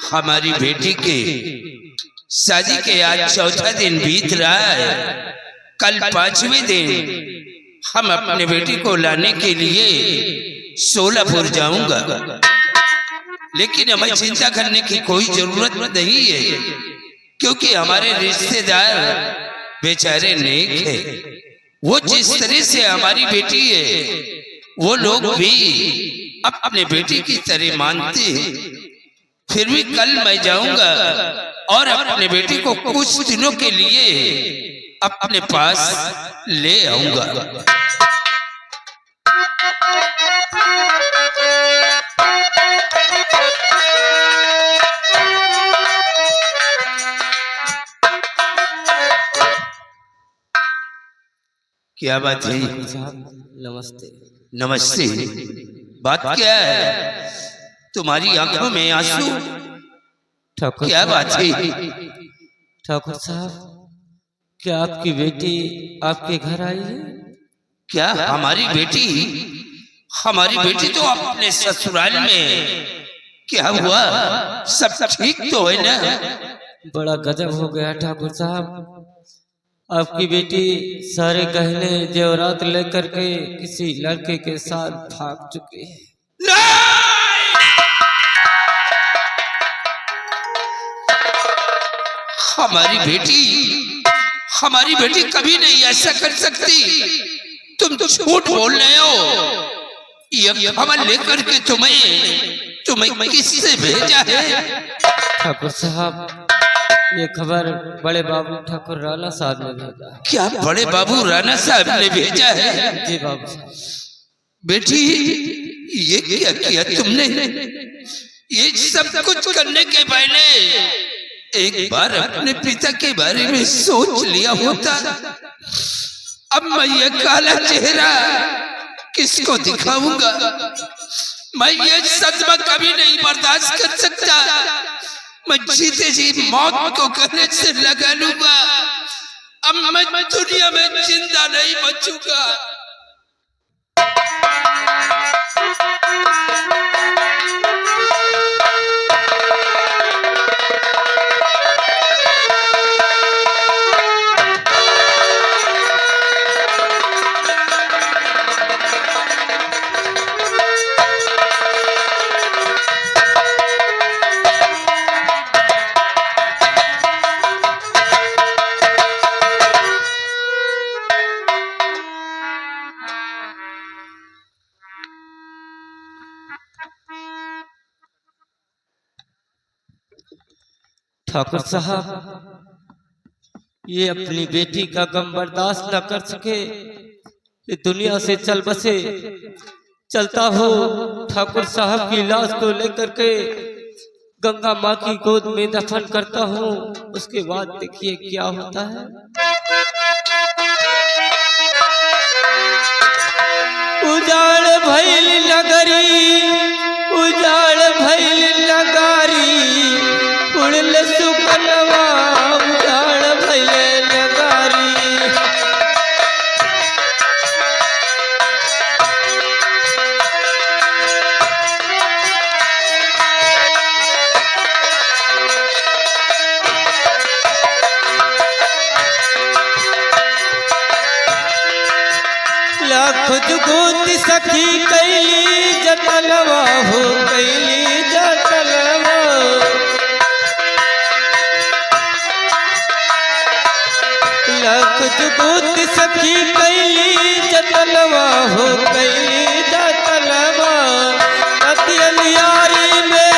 हमारी बेटी के शादी के आज चौथा दिन बीत रहा है। कल 5वें दिन हम अपने बेटी को लाने के लिए सोलापुर जाऊंगा, लेकिन हमें चिंता करने की कोई जरूरत नहीं है, क्योंकि हमारे रिश्तेदार बेचारे नेक है। वो जिस तरह से हमारी बेटी है वो लोग भी अपने बेटी की तरह मानते हैं। फिर भी कल मैं जाऊंगा और अपने बेटी को कुछ दिनों के लिए अपने पास ले आऊंगा। क्या बात है? नमस्ते। नमस्ते। बात क्या है? तुम्हारी आंखों में आंसू? ठाकुर क्या बात है? ठाकुर साहब, क्या आपकी बेटी आपके घर आई है? क्या हमारी बेटी? हमारी बेटी तो अपने ससुराल में। क्या हुआ? सब ठीक तो है ना? बड़ा गजब हो गया ठाकुर साहब। आपकी बेटी सारे गहने जेवरात लेकर के किसी लड़के के साथ भाग चुकी है। हमारी बेटी कभी नहीं ऐसा कर सकती। तुम तो झूठ बोल रहे हो। ये खबर लेकर के तुम्हें किससे भेजा है? ठाकुर साहब, ये खबर बड़े बाबू ठाकुर राणा साहब ने भेजा है। क्या बड़े बाबू राणा साहब ने भेजा है? जी बाबू साहब। बेटी, ये क्या किया तुमने? ये सब कुछ करने के पहले एक बार अपने पिता के बारे में सोच लिया होता। अब मैं ये काला चेहरा किसको दिखाऊंगा? मैं ये सदमा कभी नहीं बर्दाश्त कर सकता। मैं जीते जी मौत को गले से लगा लूंगा। अब मैं दुनिया में जिंदा नहीं बचूंगा। ठाकुर साहब, ये अपनी बेटी का गम बर्दाश्त न कर सके, ये दुनिया से चल बसे। चलता हो ठाकुर साहब की लाश को लेकर के गंगा माँ की गोद में दफन करता हूँ। उसके बाद देखिए क्या होता है। उजाड़ भइल नगरी, उजाड़ भइल नगारी, उड़ल सुकनवा, उजाड़ भइल नगारी। लाख जुगूत सखी कैली जतनवा हो, कैली जतनवा। लाख जुगूत सखी कैली जतनवा हो, कैली जतनवा। अतियारी में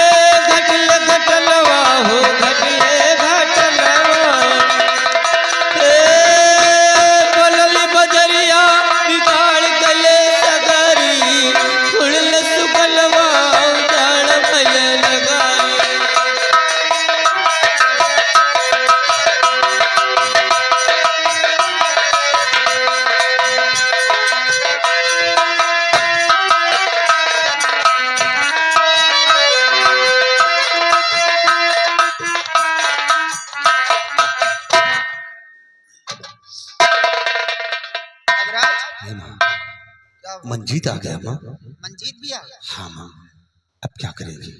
घटल घटलवा हो, घटले घटलवा। बोलल बजरिया बिगाड़ गले सगरी, उड़ल सुगलवा, उजाड़ भइल नगारी। मंजीत आ गया माँ। मंजीत भी आ गया। हाँ माँ, अब क्या करेंगे?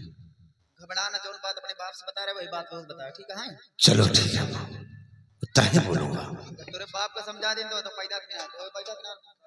घबरा ना, जो बात अपने बाप से बता रहे वही बात वो बता, ठीक है? चलो ठीक है, उतना ही बोलूंगा। तेरे बाप को समझा दे तो पैदा नहीं आता, पैदा नहीं।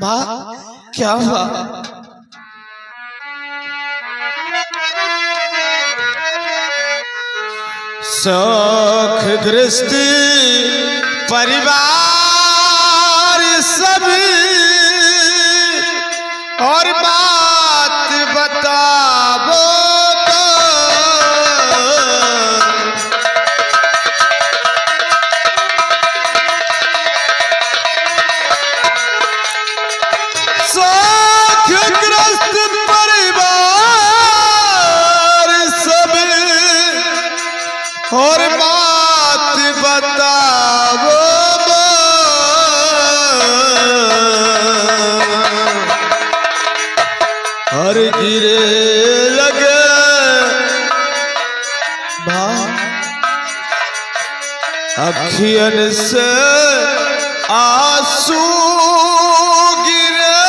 माँ क्या हुआ? शौखग्रस्त परिवार सब और बात बताबो तो शौखग्रस्त परिवार सब और बात बताबो हर गिरे लगे अखियन से आंसू गिरे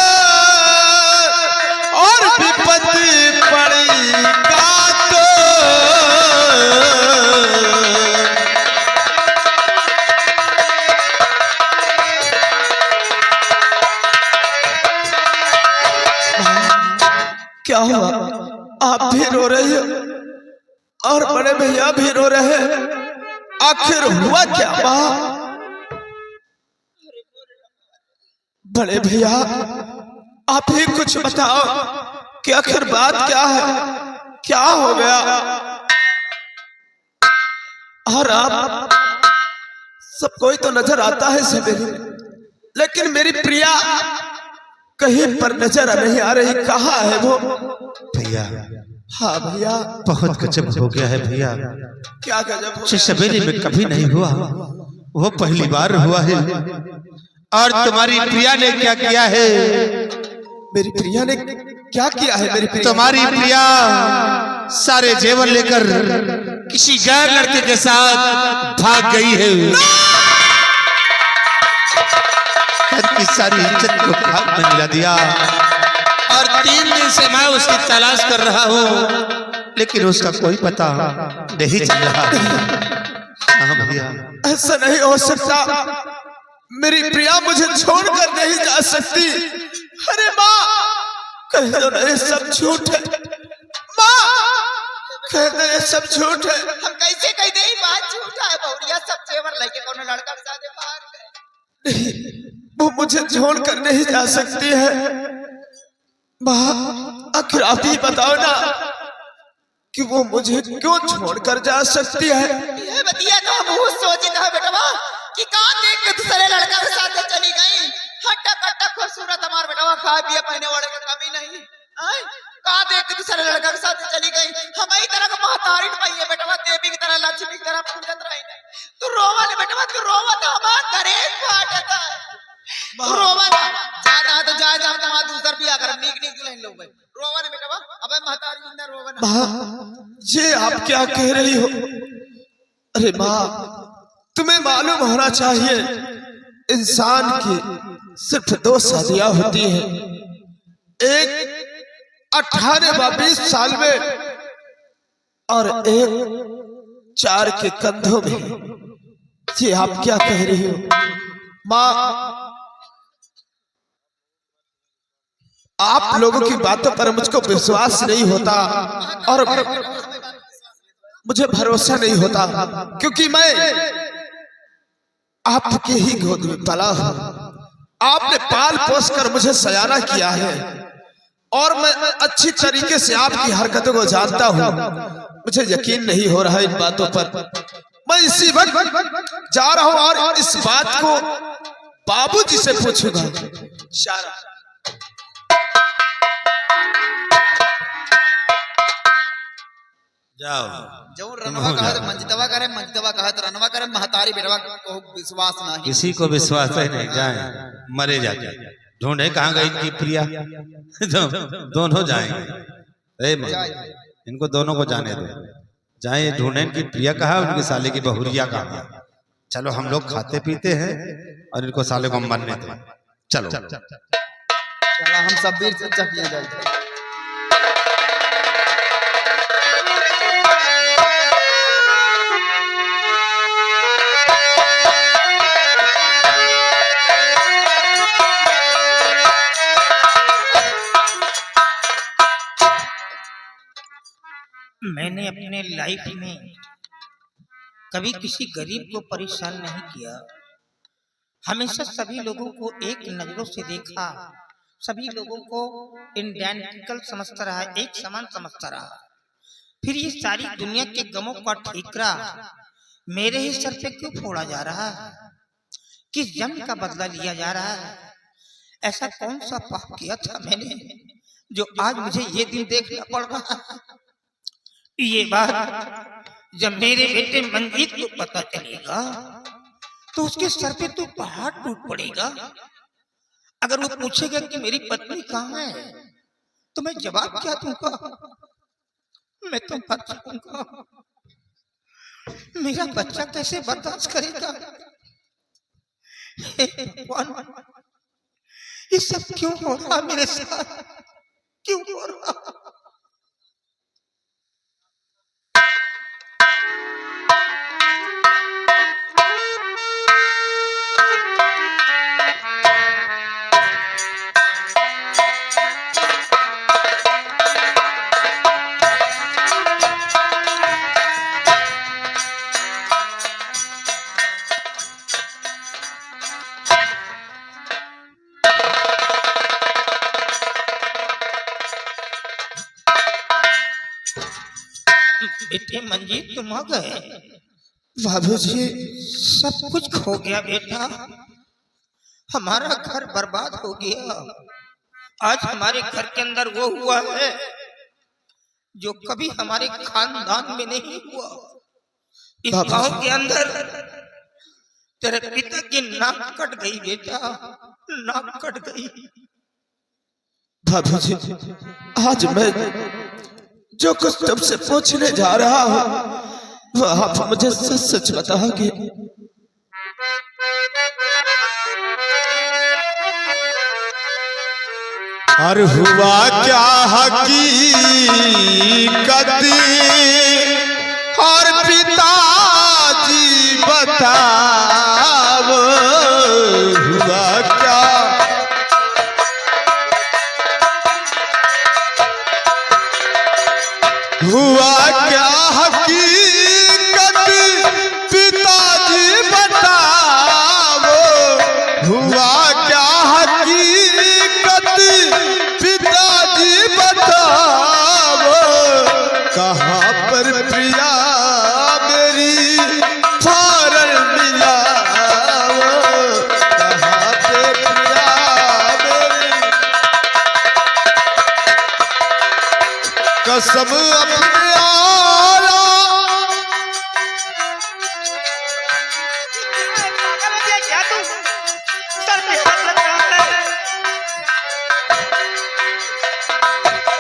और विपत्ति पड़ी का तो क्या हुआ? आप भी रो रही हो और बड़े भैया भी रो रहे हैं, आखिर हुआ क्या माँ? बड़े भैया आप ही कुछ बताओ कि आखिर बात क्या है, क्या हो गया? और आप सब कोई तो नजर आता है सवेरे, लेकिन मेरी प्रिया कहीं पर नजर नहीं आ रही, कहाँ है वो? भैया, हाँ भैया, बहुत गजब हो गया है भैया। क्या गजब हो? सवेरे में कभी नहीं हुआ, वो पहली बार हुआ है। और तुम्हारी प्रिया ने क्या किया है? मेरी प्रिया ने क्या किया है? मेरी प्रिया, तुम्हारी प्रिया सारे जेवर लेकर किसी गैर लड़के के साथ भाग गई है। घर की सारी इज्जत को खाक में मिला दिया और 3 दिन से मैं उसकी तलाश कर रहा हूँ, लेकिन उसका कोई पता नहीं चल रहा। हाँ भैया, ऐसा नहीं हो सकता, मेरी प्रिया मुझे छोड़कर नहीं जा सकती। अरे माँ कह दो ना ये सब झूठ है, माँ कह दो ये सब झूठ है। हम कैसे कह दे बात झूठा है? बहुरिया सब जेवर लेके कोनो लड़का के साथ भाग गए। वो मुझे छोड़कर नहीं जा सकती है। माँ आखिर आप ही बताओ ना कि वो मुझे क्यों छोड़कर जा सकती है? ये बतिया तो हम बहुत सोचता है बेटवा कि कहाँ देख के दूसरे लड़का के साथ चली गई। हट्टा कट्टा खूबसूरत हमार बेटवा, खाए पिए पहने वाले का कमी नहीं। कहाँ देख के दूसरे लड़का के साथ चली गई। हमारी तरह का महतारिन पाइए बेटवा, देवी की तरह लक्ष्मी की तरह पूजत रही नहीं। तू रोवा नहीं बेटवा, तू रोवा तो हमारा गरीब फाटता है। तू रोवा ना, जाता है तो जा तुम्हारा दूसर भी आकर नीक नीक दुल्हन लोग भाई। रोवा नहीं बेटवा, अबे महतारी जिंदा रोवा ना। माँ ये आप क्या कह रही हो? अरे माँ तुम्हें मालूम होना चाहिए इंसान की सिर्फ 2 शादियां होती हैं, एक 18-20 साल में और एक 4 के कंधों में। ये आप क्या कह रही हो? माँ आप लोगों की बातों पर मुझको विश्वास नहीं होता और मुझे भरोसा नहीं होता, क्योंकि मैं आपके ही गोद में पला हूं। आपने पाल पोस कर मुझे सयाना किया है और मैं अच्छी तरीके से आपकी हरकतों को जानता हूं। मुझे यकीन नहीं हो रहा इन बातों पर। मैं इसी वक्त जा रहा हूं और इस बात को बाबूजी से पूछूंगा। शारा जाओ। जो रनवा कहा तो मंजतवा करे, मंजतवा कहा तो रनवा करे, महतारी बेटवा को विश्वास नहीं। किसी को विश्वास है नहीं, जाए मरे जाके ढूंढे कहाँ गई इनकी प्रिया। दोनों जाएंगे, माँ इनको दोनों को जाने दो, जाए ढूंढे इनकी प्रिया कहा, उनके साले की बहुरिया कहा। चलो हम लोग खाते पीते हैं और इनको साले को मरने दो। चलो चला हम सब वीर से चकिया जाए। मैंने अपने लाइफ में कभी किसी गरीब को परेशान नहीं किया। हमेशा सभी लोगों को एक नजरों से देखा, सभी लोगों को आइडेंटिकल समझता रहा, एक समान समझता रहा। फिर ये सारी दुनिया के गमों का ठीकरा मेरे ही सर पे क्यों फोड़ा जा रहा है? किस जन्म का बदला लिया जा रहा है? ऐसा कौन सा पाप किया था मैंने जो आज मुझे ये दिन देखना पड़ रहा है? ये बात जब मेरे बेटे मंजीत को पता चलेगा तो उसके सर पे तो पहाड़ टूट पड़ेगा। अगर वो पूछेगा कि मेरी पत्नी कहाँ है तो मैं जवाब क्या दूंगा? मैं तो मर जाऊंगा। मेरा बच्चा कैसे बर्दाश्त करेगा? हे भगवान, ये सब क्यों हो रहा मेरे साथ? क्यों हो रहा? बेटे मंजीत तुम आ गए? बाबूजी सब कुछ खो गया बेटा, हमारा घर बर्बाद हो गया। आज हमारे घर के अंदर वो हुआ है जो कभी हमारे खानदान में नहीं हुआ। इस गांव के अंदर तेरे पिता की नाक कट गई बेटा, नाक कट गई। बाबूजी आज मैं जो कुछ तुमसे पूछने जा रहा हूँ वह आप मुझे सच सच बताओगे? और हुआ क्या हकीकत और पिताजी बताओ, हुआ क्या? हुआ क्या हकीकत पिताजी बताओ, हुआ क्या हकीकत पिताजी बताओ, कहाँ पर प्रिया मेरी फौरन मिलाओ, कहाँ पे प्रिया मेरी? कसम अपने आला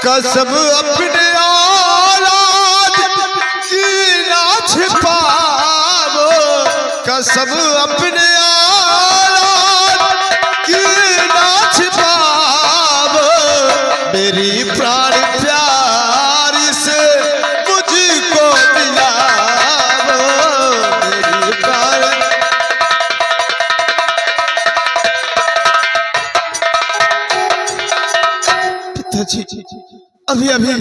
कसम अपने औलाद की ना छिपावो, कसम अपने औलाद की ना छिपावो, मेरी प्राण प्यारी से मुझको मिलावो, मेरी प्राण। पिताजी अभी अभी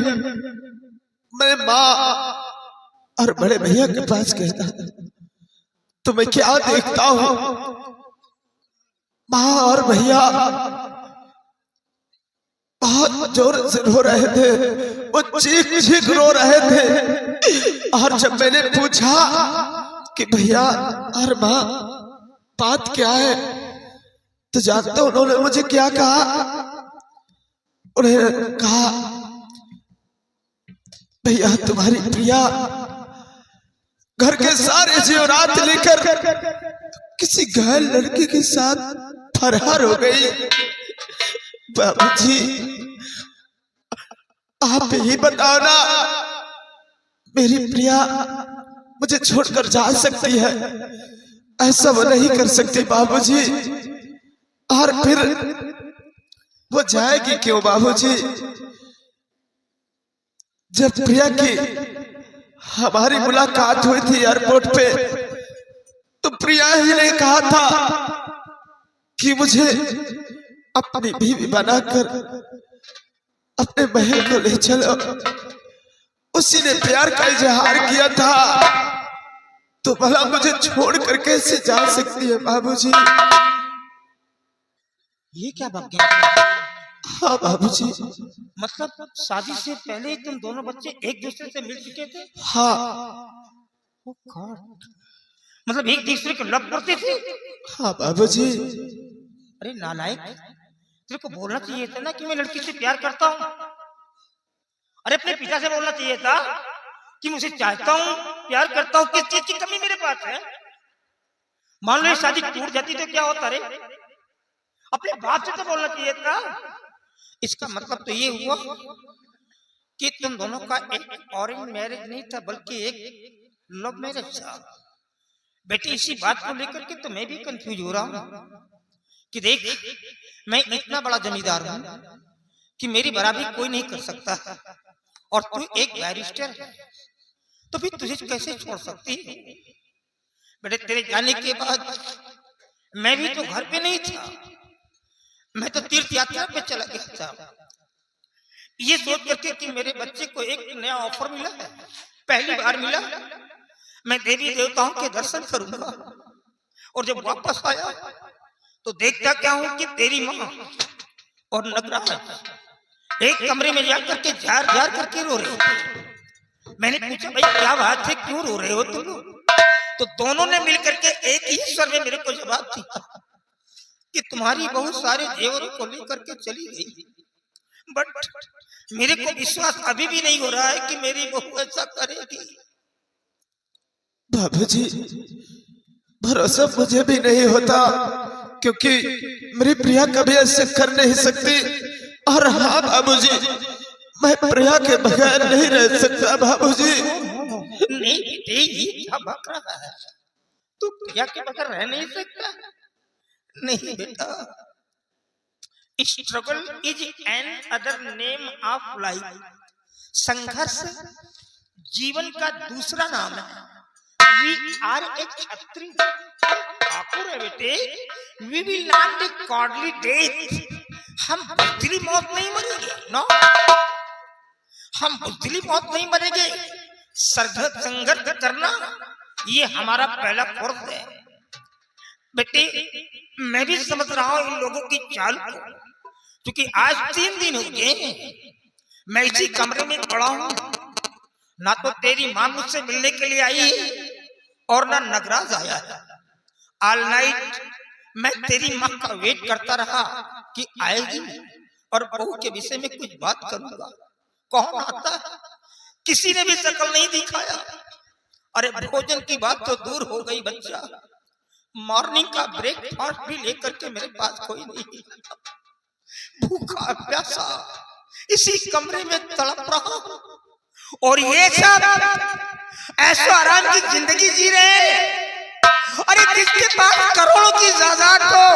मैं माँ और बड़े भैया के पास गया था तो मैं क्या देखता हूँ, माँ और भैया बहुत जोर से रो रहे थे, वो चीख चीख रो रहे थे। और जब मैंने पूछा कि भैया और माँ बात क्या है तो जानते उन्होंने मुझे क्या कहा? उन्हें कहा भैया यह तुम्हारी प्रिया घर के सारे जेवरात लेकर किसी घायल लड़के के साथ फरार हो गई। बाबूजी आप ही बताओ ना, मेरी प्रिया मुझे छोड़कर जा सकती है? ऐसा वो नहीं कर सकती बाबूजी। और फिर वो जाएगी क्यों बाबूजी? जब प्रिया की हमारी मुलाकात हुई थी एयरपोर्ट पे, तो प्रिया ही ने कहा था कि मुझे अपनी बीवी बनाकर अपने महल को ले चलो। उसी ने प्यार का इजहार किया था, तो भला मुझे छोड़कर कैसे जा सकती है बाबूजी? ये क्या बक गया? हाँ बाबूजी। मतलब शादी से पहले ही तुम दोनों बच्चे एक दूसरे से मिल चुके थे? हाँ। Oh God! मतलब एक दूसरे को लव करते थे? हाँ बाबूजी। अरे नालायक, तेरे को बोलना चाहिए था ना कि मैं लड़की से प्यार करता हूँ। अरे अपने पिता से बोलना चाहिए था कि मुझे चाहता हूँ, प्यार करता हूँ। किस चीज की कमी मेरे पास है? मान लो ये शादी टूट जाती तो क्या होता रे? अपने बाप से तो बोलना चाहिए था। इसका मतलब तो ये हुआ कि तुम दोनों का एक ऑरेंज मैरिज नहीं था, बल्कि एक लव मैरिज था। बेटी इसी बात को लेकर के तो मैं भी कंफ्यूज हो रहा हूँ कि देख, मैं इतना बड़ा जमींदार हूँ कि मेरी बराबरी कोई नहीं कर सकता, और तू एक बैरिस्टर है, तो फिर तुझे कैसे छोड़ सकती है? बेटे तेरे जाने के बाद मैं भी तो घर पे नहीं था, मैं तो तीर्थ यात्रा पे चला गया था, ये सोच करके कि मेरे बच्चे को एक नया ऑफर मिला है, पहली बार मिला। मैं देवी देवताओं के दर्शन करूंगा, और जब वापस आया तो देखता क्या हूं कि तेरी माँ और नगराज एक कमरे में जाकर के जार जार करके रो रहे हो। मैंने पूछा भाई क्या बात है, क्यों रो रहे हो तुम लोग? तो दोनों ने मिलकर के एक ही स्वर में मेरे को जवाब दिया कि तुम्हारी बहुत सारे जेवरों को लेकर के चली गई, बट मेरे को विश्वास अभी भी नहीं हो रहा है कि मेरी बहू ऐसा करेगी। बाबूजी भरोसा मुझे भी नहीं होता, क्योंकि मेरी प्रिया कभी ऐसे कर नहीं सकती। और हाँ बाबूजी, मैं प्रिया के बगैर नहीं रह सकता बाबूजी। नहीं बेटे, ये क्या बक रहा है? तू प्रिया के बगैर रह नहीं सकता? नहीं बेटा, struggle is another name of life. संघर्ष जीवन का दूसरा नाम है। We are a Kshatriya Thakur है बेटे, we will not be cowardly death. हम बुद्धली मौत नहीं मरेंगे, नो, हम बुद्धली मौत नहीं मरेंगे। संघर्ष करना ये हमारा पहला फर्ज है। बेटे मैं भी समझ रहा हूँ इन लोगों की चाल को, क्योंकि आज 3 दिन हो गए मैं इसी कमरे में पड़ा हूँ। ना तो तेरी माँ मुझसे मिलने के लिए आई और ना नगराज आया है। ऑल नाइट मैं तेरी माँ का वेट करता रहा कि आएगी और बहू के विषय में कुछ बात करूंगा। कौन आता है? किसी ने भी शक्ल नहीं दिखाया। अरे भोजन की बात तो दूर हो गई बच्चा, मॉर्निंग का ब्रेकफास्ट भी लेकर के मेरे पास कोई नहीं। भूखा प्यासा इसी कमरे में तड़प रहा हूं, और ये सब ऐशो आराम की जिंदगी जी रहे हैं। अरे जिसके पास करोड़ों की जायदाद हो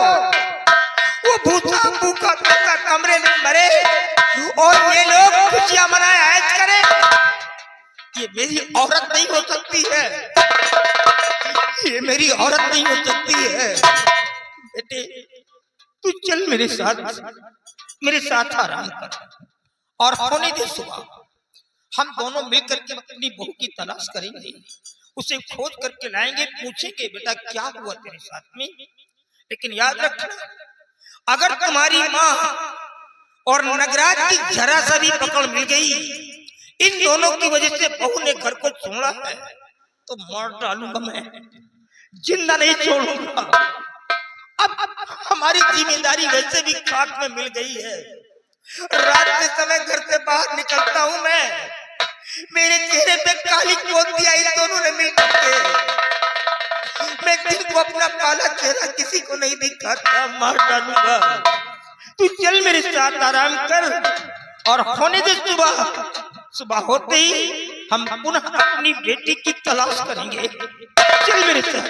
वो भूखा भूखा प्यासा कमरे में मरे, और ये लोग खुशियां मनाए ऐश करें। ये मेरी औरत नहीं हो सकती है, ये मेरी औरत नहीं हो सकती है। बेटे तू चल मेरे साथ आराम कर, और होने दे सुबह। हम दोनों मिलकर के अपनी बहू की तलाश करेंगे, उसे खोज करके लाएंगे, पूछेंगे बेटा क्या हुआ तेरे साथ में। लेकिन याद रखना, अगर तुम्हारी माँ और नगराज की जरा सा भी पकड़ मिल गई, इन दोनों की वजह से बहू ने घर को छोड़ा है, तो मार डालूंगा मैं, जिंदा नहीं छोड़ूंगा। अब हमारी जिम्मेदारी वैसे भी खाक में मिल गई है। रात के समय घर से बाहर निकलता हूं मैं, मेरे चेहरे पे काली पोती आई दोनों ने मिलकर के। मैं दिल को अपना काला चेहरा किसी को नहीं दिखाता, मार डालूंगा। तू चल मेरे साथ आराम कर और होने दे सुबह। सुबह होते ही हम पुनः अपनी बेटी की तलाश करेंगे। चल मेरे साथ।